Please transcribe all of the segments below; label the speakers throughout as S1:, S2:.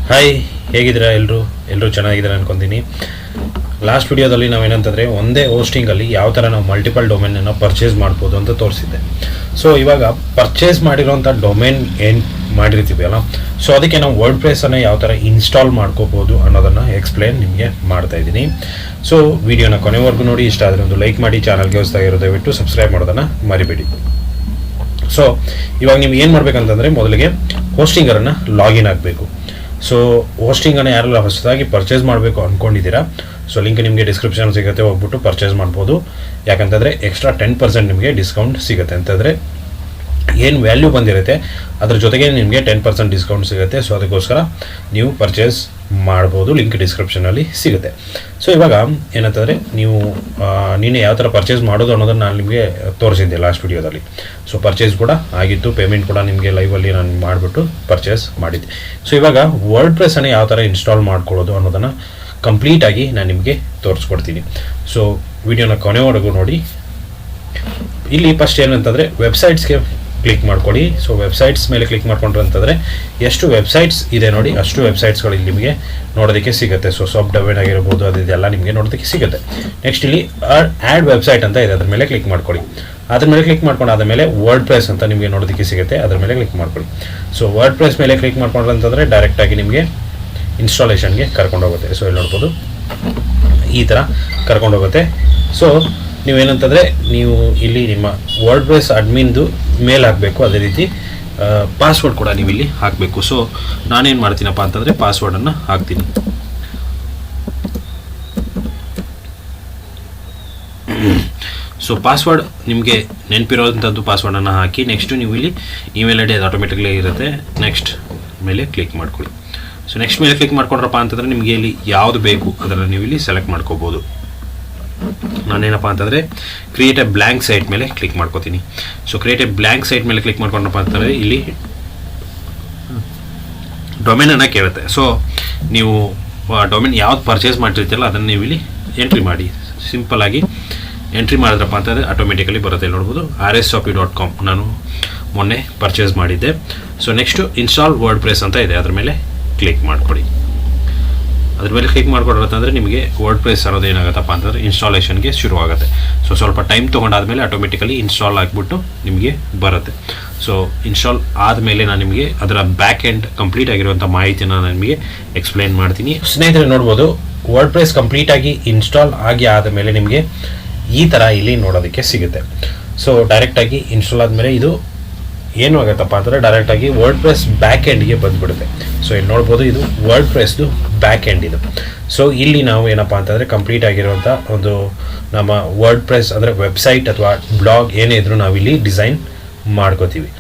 S1: Hi, ಹೇಗಿದ್ದೀರಾ? ಎಲ್ಲರೂ ಚೆನ್ನಾಗಿದ್ದೀರಾ ಅನ್ಕೊತೀನಿ. ಲಾಸ್ಟ್ ವಿಡಿಯೋದಲ್ಲಿ ನಾವೇನಂತಂದರೆ ಒಂದೇ ಹೋಸ್ಟಿಂಗಲ್ಲಿ ಯಾವ ಥರ ನಾವು ಮಲ್ಟಿಪಲ್ ಡೊಮೇನನ್ನು ಪರ್ಚೇಸ್ ಮಾಡ್ಬೋದು ಅಂತ ತೋರಿಸಿದ್ದೆ. ಸೊ ಇವಾಗ ಪರ್ಚೇಸ್ ಮಾಡಿರೋಂಥ ಡೊಮೇನ್ ಏನು ಮಾಡಿರ್ತೀವಿ ಅಲ್ಲ, ಸೊ ಅದಕ್ಕೆ ನಾವು ವರ್ಡ್ ಪ್ರೆಸನ್ನು ಯಾವ ಥರ ಇನ್ಸ್ಟಾಲ್ ಮಾಡ್ಕೋಬೋದು ಅನ್ನೋದನ್ನು ಎಕ್ಸ್ಪ್ಲೇನ್ ನಿಮಗೆ ಮಾಡ್ತಾಯಿದ್ದೀನಿ. ಸೊ ವಿಡಿಯೋನ ಕೊನೆವರೆಗೂ ನೋಡಿ. ಇಷ್ಟ ಆದರೆ ಒಂದು ಲೈಕ್ ಮಾಡಿ, ಚಾನಲ್ಗೆ ಹೊಸದಾಗಿರೋ ದಯವಿಟ್ಟು ಸಬ್ಸ್ಕ್ರೈಬ್ ಮಾಡೋದನ್ನು ಮರಿಬೇಡಿ. ಸೊ ಇವಾಗ ನೀವು ಏನು ಮಾಡಬೇಕಂತಂದರೆ ಮೊದಲಿಗೆ ಹೋಸ್ಟಿಂಗರನ್ನು ಲಾಗಿನ್ ಆಗಬೇಕು. ಸೊ ಹೋಸ್ಟಿಂಗನ್ನು ಯಾರೆಲ್ಲ ಹೊಸದಾಗಿ ಪರ್ಚೇಸ್ ಮಾಡಬೇಕು ಅಂದ್ಕೊಂಡಿದ್ದೀರಾ, ಸೊ ಲಿಂಕ್ ನಿಮಗೆ ಡಿಸ್ಕ್ರಿಪ್ಷನ್ ಸಿಗುತ್ತೆ, ಹೋಗ್ಬಿಟ್ಟು ಪರ್ಚೇಸ್ ಮಾಡ್ಬೋದು. ಯಾಕಂತಂದರೆ ಎಕ್ಸ್ಟ್ರಾ 10% ನಿಮಗೆ ಡಿಸ್ಕೌಂಟ್ ಸಿಗುತ್ತೆ. ಅಂತಂದರೆ ಏನು ವ್ಯಾಲ್ಯೂ ಬಂದಿರುತ್ತೆ ಅದ್ರ ಜೊತೆಗೆ ನಿಮಗೆ 10% ಡಿಸ್ಕೌಂಟ್ ಸಿಗುತ್ತೆ. ಸೊ ಅದಕ್ಕೋಸ್ಕರ ನೀವು ಪರ್ಚೇಸ್ ಮಾಡ್ಬೋದು, ಲಿಂಕ್ ಡಿಸ್ಕ್ರಿಪ್ಷನಲ್ಲಿ ಸಿಗುತ್ತೆ. ಸೊ ಇವಾಗ ಏನಂತಂದರೆ ನೀವು ನಿನ್ನೆ ಯಾವ ಥರ ಪರ್ಚೇಸ್ ಮಾಡೋದು ಅನ್ನೋದನ್ನು ನಾನು ನಿಮಗೆ ತೋರಿಸಿದ್ದೆ ಲಾಸ್ಟ್ ವಿಡಿಯೋದಲ್ಲಿ. ಸೊ ಪರ್ಚೇಸ್ ಕೂಡ ಆಗಿತ್ತು, ಪೇಮೆಂಟ್ ಕೂಡ ನಿಮಗೆ ಲೈವಲ್ಲಿ ನಾನು ಮಾಡಿಬಿಟ್ಟು ಪರ್ಚೇಸ್ ಮಾಡಿದ್ದೆ. ಸೊ ಇವಾಗ ವರ್ಡ್ ಪ್ರೆಸನ್ನು ಯಾವ ಥರ ಇನ್ಸ್ಟಾಲ್ ಮಾಡ್ಕೊಳ್ಳೋದು ಅನ್ನೋದನ್ನು ಕಂಪ್ಲೀಟಾಗಿ ನಾನು ನಿಮಗೆ ತೋರಿಸ್ಕೊಡ್ತೀನಿ. ಸೊ ವಿಡಿಯೋನ ಕೊನೆವರೆಗೂ ನೋಡಿ. ಇಲ್ಲಿ ಫಸ್ಟ್ ಏನಂತಂದರೆ ವೆಬ್ಸೈಟ್ಸ್ಗೆ ಕ್ಲಿಕ್ ಮಾಡ್ಕೊಳ್ಳಿ. ಸೊ ವೆಬ್ಸೈಟ್ಸ್ ಮೇಲೆ ಕ್ಲಿಕ್ ಮಾಡ್ಕೊಂಡ್ರೆ ಅಂತಂದರೆ ಎಷ್ಟು ವೆಬ್ಸೈಟ್ಸ್ ಇದೆ ನೋಡಿ, ಅಷ್ಟು ವೆಬ್ಸೈಟ್ಸ್ಗಳು ಇಲ್ಲಿ ನಿಮಗೆ ನೋಡೋದಕ್ಕೆ ಸಿಗುತ್ತೆ. ಸೊ ಸಬ್ ಡೊಮೇನ್ ಆಗಿರ್ಬೋದು, ಅದೆಲ್ಲ ನಿಮಗೆ ನೋಡೋದಕ್ಕೆ ಸಿಗುತ್ತೆ. ನೆಕ್ಸ್ಟ್ ಇಲ್ಲಿ ಆ್ಯಡ್ ವೆಬ್ಸೈಟ್ ಅಂತ ಇದೆ, ಅದ್ರ ಮೇಲೆ ಕ್ಲಿಕ್ ಮಾಡ್ಕೊಳ್ಳಿ. ಅದ್ರ ಮೇಲೆ ಕ್ಲಿಕ್ ಮಾಡ್ಕೊಂಡು ಆದಮೇಲೆ ವರ್ಡ್ ಪ್ರೆಸ್ ಅಂತ ನಿಮಗೆ ನೋಡೋದಕ್ಕೆ ಸಿಗುತ್ತೆ, ಅದ್ರ ಮೇಲೆ ಕ್ಲಿಕ್ ಮಾಡ್ಕೊಳ್ಳಿ. ಸೊ ವರ್ಡ್ ಪ್ರೆಸ್ ಮೇಲೆ ಕ್ಲಿಕ್ ಮಾಡ್ಕೊಂಡ್ರೆ ಅಂತಂದರೆ ಡೈರೆಕ್ಟಾಗಿ ನಿಮಗೆ ಇನ್ಸ್ಟಾಲೇಷನ್ಗೆ ಕರ್ಕೊಂಡೋಗುತ್ತೆ. ಸೊ ಇಲ್ಲಿ ನೋಡ್ಬೋದು, ಈ ಥರ ಕರ್ಕೊಂಡೋಗುತ್ತೆ. ಸೊ ನೀವೇನಂತಂದರೆ ನೀವು ಇಲ್ಲಿ ನಿಮ್ಮ ವರ್ಡ್ ಪ್ರೆಸ್ ಅಡ್ಮಿನ್ದು ಮೇಲ್ ಹಾಕಬೇಕು, ಅದೇ ರೀತಿ ಪಾಸ್ವರ್ಡ್ ಕೂಡ ನೀವು ಇಲ್ಲಿ ಹಾಕಬೇಕು. ಸೊ ನಾನೇನು ಮಾಡ್ತೀನಪ್ಪ ಅಂತಂದರೆ ಪಾಸ್ವರ್ಡನ್ನು ಹಾಕ್ತೀನಿ. ಸೊ ಪಾಸ್ವರ್ಡ್ ನಿಮಗೆ ನೆನಪಿರೋಂಥದ್ದು ಪಾಸ್ವರ್ಡನ್ನು ಹಾಕಿ. ನೆಕ್ಸ್ಟು ನೀವು ಇಲ್ಲಿ ಇಮೇಲ್ ಐ ಡಿ ಅದು ಆಟೋಮೆಟಿಕ್ಲಿ ಇರುತ್ತೆ. ನೆಕ್ಸ್ಟ್ ಮೇಲೆ ಕ್ಲಿಕ್ ಮಾಡ್ಕೊಳ್ಳಿ. ಸೊ ನೆಕ್ಸ್ಟ್ ಮೇಲೆ ಕ್ಲಿಕ್ ಮಾಡ್ಕೊಂಡ್ರಪ್ಪ ಅಂತಂದರೆ ನಿಮಗೆ ಇಲ್ಲಿ ಯಾವುದು ಬೇಕು ಅದನ್ನು ನೀವು ಇಲ್ಲಿ ಸೆಲೆಕ್ಟ್ ಮಾಡ್ಕೋಬೋದು. ನಾನೇನಪ್ಪ ಅಂತಂದರೆ ಕ್ರಿಯೇಟ್ ಎ ಬ್ಲ್ಯಾಂಕ್ ಸೈಟ್ ಮೇಲೆ ಕ್ಲಿಕ್ ಮಾಡ್ಕೋತೀನಿ. So create A blank site ಮೇಲೆ ಕ್ಲಿಕ್ ಮಾಡ್ಕೊಂಡ್ರಪ್ಪ ಅಂತಂದರೆ ಇಲ್ಲಿ ಡೊಮೇನನ್ನು ಕೇಳುತ್ತೆ. ಸೊ ನೀವು ಡೊಮೇನ್ ಯಾವ್ದು ಪರ್ಚೇಸ್ ಮಾಡಿರ್ತೀರಲ್ಲ ಅದನ್ನು ನೀವು ಇಲ್ಲಿ ಎಂಟ್ರಿ ಮಾಡಿ. ಸಿಂಪಲ್ಲಾಗಿ ಎಂಟ್ರಿ ಮಾಡಿದ್ರಪ್ಪ ಅಂತಂದರೆ ಆಟೋಮೆಟಿಕಲಿ ಬರುತ್ತೆ. ನೋಡ್ಬೋದು rsshoppy.com ನಾನು ಮೊನ್ನೆ ಪರ್ಚೇಸ್ ಮಾಡಿದ್ದೆ. So next install word press ಅಂತ ಇದೆ, ಅದ್ರ ಮೇಲೆ ಕ್ಲಿಕ್ ಮಾಡಿಕೊಡಿ. ಅದ್ರ ಮೇಲೆ ಕ್ಲಿಕ್ ಮಾಡ್ಕೊಡ್ರಂತಂದರೆ ನಿಮಗೆ ವರ್ಡ್ ಪ್ರೆಸ್ ಅನ್ನೋದು ಏನಾಗುತ್ತಪ್ಪ ಅಂತಂದರೆ ಇನ್ಸ್ಟಾಲೇಷನ್ಗೆ ಶುರುವಾಗುತ್ತೆ. ಸೊ ಸ್ವಲ್ಪ ಟೈಮ್ ತೊಗೊಂಡಾದ್ಮೇಲೆ ಆಟೋಮೆಟಿಕಲಿ ಇನ್ಸ್ಟಾಲ್ ಆಗಿಬಿಟ್ಟು ನಿಮಗೆ ಬರುತ್ತೆ. ಸೊ ಇನ್ಸ್ಟಾಲ್ ಆದಮೇಲೆ ನಾನು ನಿಮಗೆ ಅದರ ಬ್ಯಾಕ್ ಎಂಡ್ ಕಂಪ್ಲೀಟ್ ಆಗಿರುವಂಥ ಮಾಹಿತಿನ ನಾನು ನಿಮಗೆ ಎಕ್ಸ್ಪ್ಲೈನ್ ಮಾಡ್ತೀನಿ. ಸ್ನೇಹಿತರೆ ನೋಡ್ಬೋದು, ವರ್ಡ್ ಪ್ರೆಸ್ ಕಂಪ್ಲೀಟಾಗಿ ಇನ್ಸ್ಟಾಲ್ ಆಗಿ ಆದಮೇಲೆ ನಿಮಗೆ ಈ ಥರ ಇಲ್ಲಿ ನೋಡೋದಕ್ಕೆ ಸಿಗುತ್ತೆ. ಸೊ ಡೈರೆಕ್ಟಾಗಿ ಇನ್ಸ್ಟಾಲ್ ಆದಮೇಲೆ ಇದು ಏನು ಆಗುತ್ತಪ್ಪ ಅಂದರೆ ಡೈರೆಕ್ಟಾಗಿ ವರ್ಡ್ ಪ್ರೆಸ್ ಬ್ಯಾಕ್ ಎಂಡ್ಗೆ ಬಂದುಬಿಡುತ್ತೆ. ಸೊ ಇಲ್ಲಿ ನೋಡ್ಬೋದು, ಇದು ವರ್ಡ್ ಪ್ರೆಸ್ದು ಬ್ಯಾಕ್ ಎಂಡ್ ಇದು. ಸೊ ಇಲ್ಲಿ ನಾವು ಏನಪ್ಪ ಅಂತಂದರೆ ಕಂಪ್ಲೀಟ್ ಆಗಿರುವಂಥ ಒಂದು ನಮ್ಮ ವರ್ಡ್ ಪ್ರೆಸ್ ಅಂದರೆ ವೆಬ್ಸೈಟ್ ಅಥವಾ ಬ್ಲಾಗ್ ಏನೇ ಇದ್ರೂ ನಾವಿಲ್ಲಿ ಡಿಸೈನ್ ಮಾಡ್ಕೋತೀವಿ.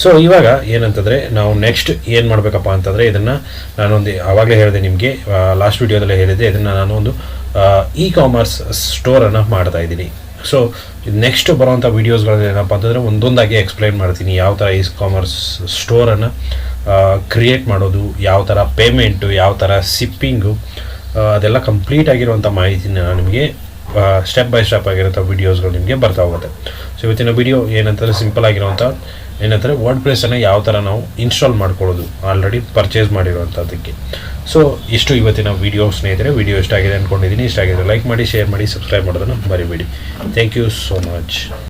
S1: ಸೊ ಇವಾಗ ಏನಂತಂದರೆ ನಾವು ನೆಕ್ಸ್ಟ್ ಏನು ಮಾಡಬೇಕಪ್ಪ ಅಂತಂದರೆ ಇದನ್ನು ನಾನೊಂದು ಆವಾಗಲೇ ಹೇಳಿದೆ ನಿಮಗೆ, ಲಾಸ್ಟ್ ವಿಡಿಯೋದಲ್ಲೇ ಹೇಳಿದೆ, ಇದನ್ನು ನಾನು ಒಂದು ಇ ಕಾಮರ್ಸ್ ಸ್ಟೋರನ್ನು ಮಾಡ್ತಾಯಿದ್ದೀನಿ. ಸೊ ನೆಕ್ಸ್ಟ್ ಬರೋವಂಥ ವೀಡಿಯೋಸ್ಗಳಲ್ಲಿ ಏನಪ್ಪ ಅಂತಂದರೆ ಒಂದೊಂದಾಗಿ ಎಕ್ಸ್ಪ್ಲೈನ್ ಮಾಡ್ತೀನಿ. ಯಾವ ಥರ ಇ ಕಾಮರ್ಸ್ ಸ್ಟೋರನ್ನು ಕ್ರಿಯೇಟ್ ಮಾಡೋದು, ಯಾವ ಥರ ಪೇಮೆಂಟು, ಯಾವ ಥರ ಶಿಪ್ಪಿಂಗು, ಅದೆಲ್ಲ ಕಂಪ್ಲೀಟ್ ಆಗಿರುವಂಥ ಮಾಹಿತಿನ ನಿಮಗೆ ಸ್ಟೆಪ್ ಬೈ ಸ್ಟೆಪ್ ಆಗಿರೋಂಥ ವೀಡಿಯೋಸ್ಗಳು ನಿಮಗೆ ಬರ್ತಾ ಹೋಗುತ್ತೆ. ಸೊ ಇವತ್ತಿನ ವಿಡಿಯೋ ಏನಂತಂದರೆ ಸಿಂಪಲ್ ಆಗಿರೋವಂಥ ಏನಂದರೆ ವರ್ಡ್ ಪ್ರೆಸನ್ನು ಯಾವ ಥರ ನಾವು ಇನ್ಸ್ಟಾಲ್ ಮಾಡ್ಕೊಳ್ಳೋದು ಆಲ್ರೆಡಿ ಪರ್ಚೇಸ್ ಮಾಡಿರೋವಂಥದ್ದಕ್ಕೆ. ಸೊ ಇಷ್ಟು ಇವತ್ತಿನ ವಿಡಿಯೋ ಸ್ನೇಹಿತರೆ. ವಿಡಿಯೋ ಇಷ್ಟ ಆಗಿದೆ ಅಂದ್ಕೊಂಡಿದ್ದೀನಿ. ಇಷ್ಟ ಆಗಿದ್ರೆ ಲೈಕ್ ಮಾಡಿ, ಶೇರ್ ಮಾಡಿ, ಸಬ್ಸ್ಕ್ರೈಬ್ ಮಾಡೋದನ್ನು ಮರಿಬೇಡಿ. Thank you so much.